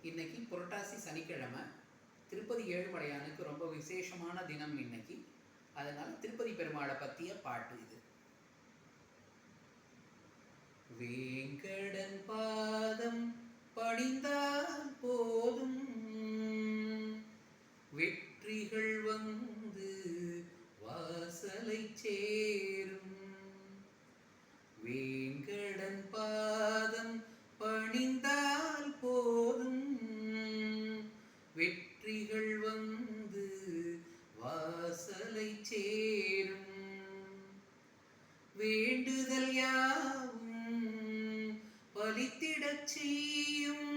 இன்னைக்கு புரட்டாசி சனிக்கிழமை திருப்பதி ஏழுமலையானுக்கு ரொம்ப விசேஷமான தினம் இன்னைக்கு. அதனால திருப்பதி பெருமாளை பற்றிய பாட்டு இது. வேங்கடன் பாதம் பணிந்தால் போதும், வெற்றிகள் வந்து வாசலை சேரும். வேங்கடன் பாதம் பணிந்தால் போதும், வெற்றிகள் வந்து வாசலை சேரும். வேண்டுதல் யாவும் பலித்திடச் செய்யும்,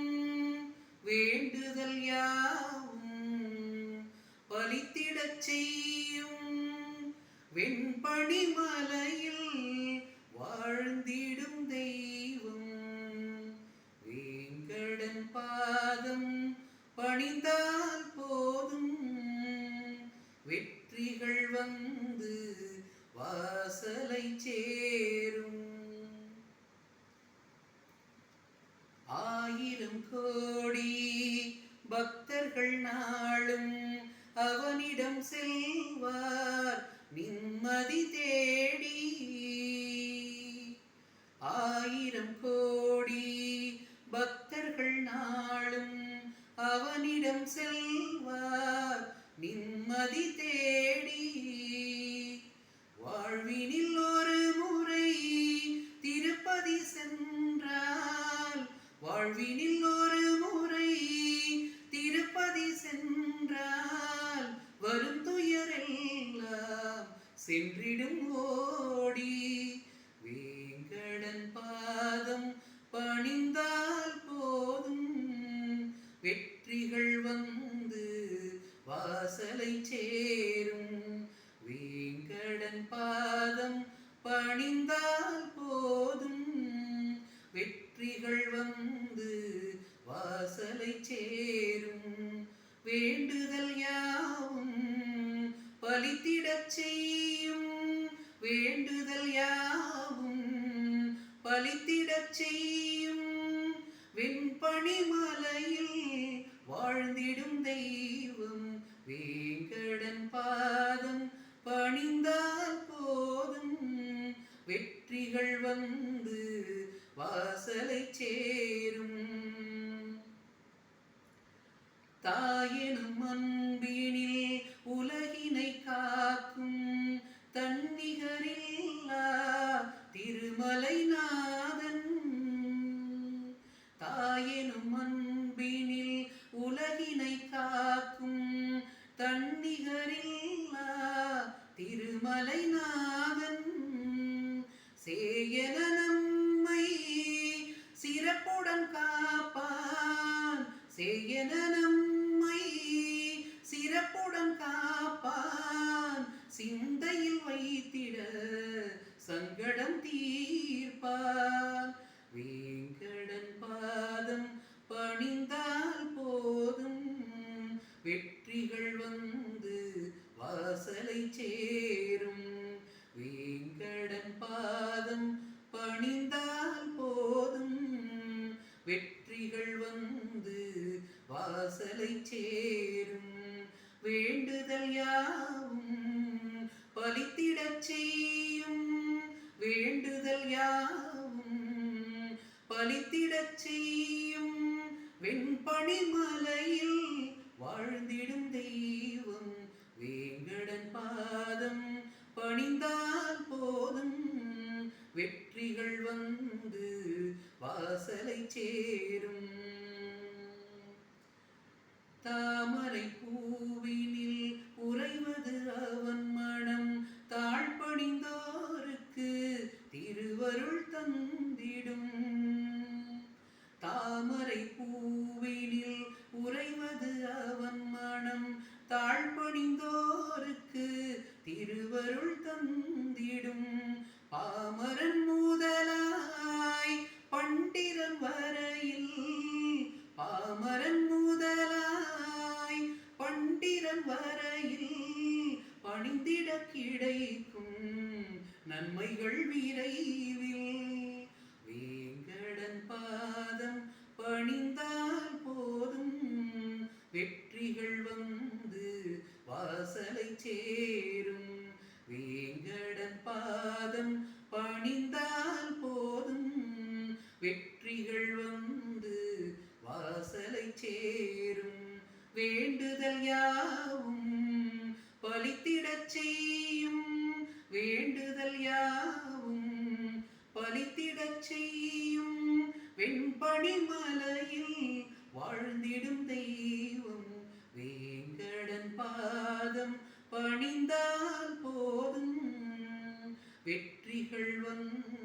வேண்டுதல் யாவும் பலித்திடச் செய்யும். வெண்பணி மலையில் வாழ்ந்திடும் தெய்வம், வேங்கடன் பாதம் பணிந்தால் போதும், வெற்றிகள் வந்து வாசலை சேரும். ஆயிரம் கோடி பக்தர்கள் நாளும் அவனிடம் செல்வார் நிம்மதி தேடி. ஆயிரம் கோடி பக்தர்கள் நாளும் அவனிடம் செல்வார் நிம்மதி தேடி. வாழ்வினில் ஒரு முறை திருப்பதி சென்றால், வாழ்வினில் ஒரு முறை திருப்பதி சென்றால் வரும் துயரெல்லாம் சென்றிடும் ஓடி. வேங்கடன் பாதம் பணிந்தால் போதும், வெற்றிகள் வந்து வாசலை சேரும். வேங்கடன் பாதம் பணிந்தால் போதும், வெற்றிகள் வந்து வாசலை சேரும். வேண்டுதல் யாவும் பலித்திடச் செய்யும், வேண்டுதல் யாவும் பலித்திடச் செய்யும். வெண்பணி மலையில் வாழ்ந்திடும் தெய்வம், வேங்கடன் பாதம் பணிந்தால் போதும், வெற்றிகள் வந்து வாசலை சேரும். தாயெனும் அன்பினில் உலகினை காக்கும் தன்னிகரில்லா திருமலை நாதன், தாயெனும் அன்பினில் உலகினை காக்கும் தன்னிகரில்லா திருமலை நாதன். சேயன நம்மை சிறப்புடன் காப்பான், சேயன நம்மை சிறப்புடன் காப்பான். சிந்தையில் வைத்திட சங்கடம் தீர்ப்பான். வேங்கடன் பாதம் பணிந்தால் போதும், வெற்றிகள் வந்து வாசலை சேரும். வேங்கடன் பாதம் பணிந்தால் போதும், வெற்றிகள் வந்து வாசலை சேரும். வேண்டுதல் யாவும் பலித்திடச் செய்யும், வேண்டுதல் யாவும் பலித்திடச் செய்யும். வெண்பணி மலையில் வாழ்ந்திடும் தெய்வம், வேங்கடன் பாதம் பணிந்தால் போதும், வெற்றிகள் வந்து வாசலை சேரும். தாமரை பூவினில் உறைவது அவன் மனம், தாழ்பணிந்தோருக்கு திருவருள் தந்திடும். தாமரை பூவினில் உறைவது அவன் மனம், தாழ்பணிந்தோருக்கு திருவருள் தந்திடும். பாமரன் முதலாய் பண்டிரன் வரையில், பாமரன் முதலாய் பண்டிரன் வரையில் பணிந்திட கிடைக்கும் நன்மைகள் விரைவில். வேங்கடன் பாதம் பணிந்தால் போதும், வெற்றிகள் வந்து வாசலை சேரும், வேண்டுதல் யாவும் பலித்திடச் செய்யும், வேண்டுதல் யாவும் பலித்திடச் செய்யும். வெண்பனி மலையில் வாழ்ந்திடும் தெய்வம் வேங்கடன் பாதம் பணிந்தால் போதும், வெற்றிகள் வந்து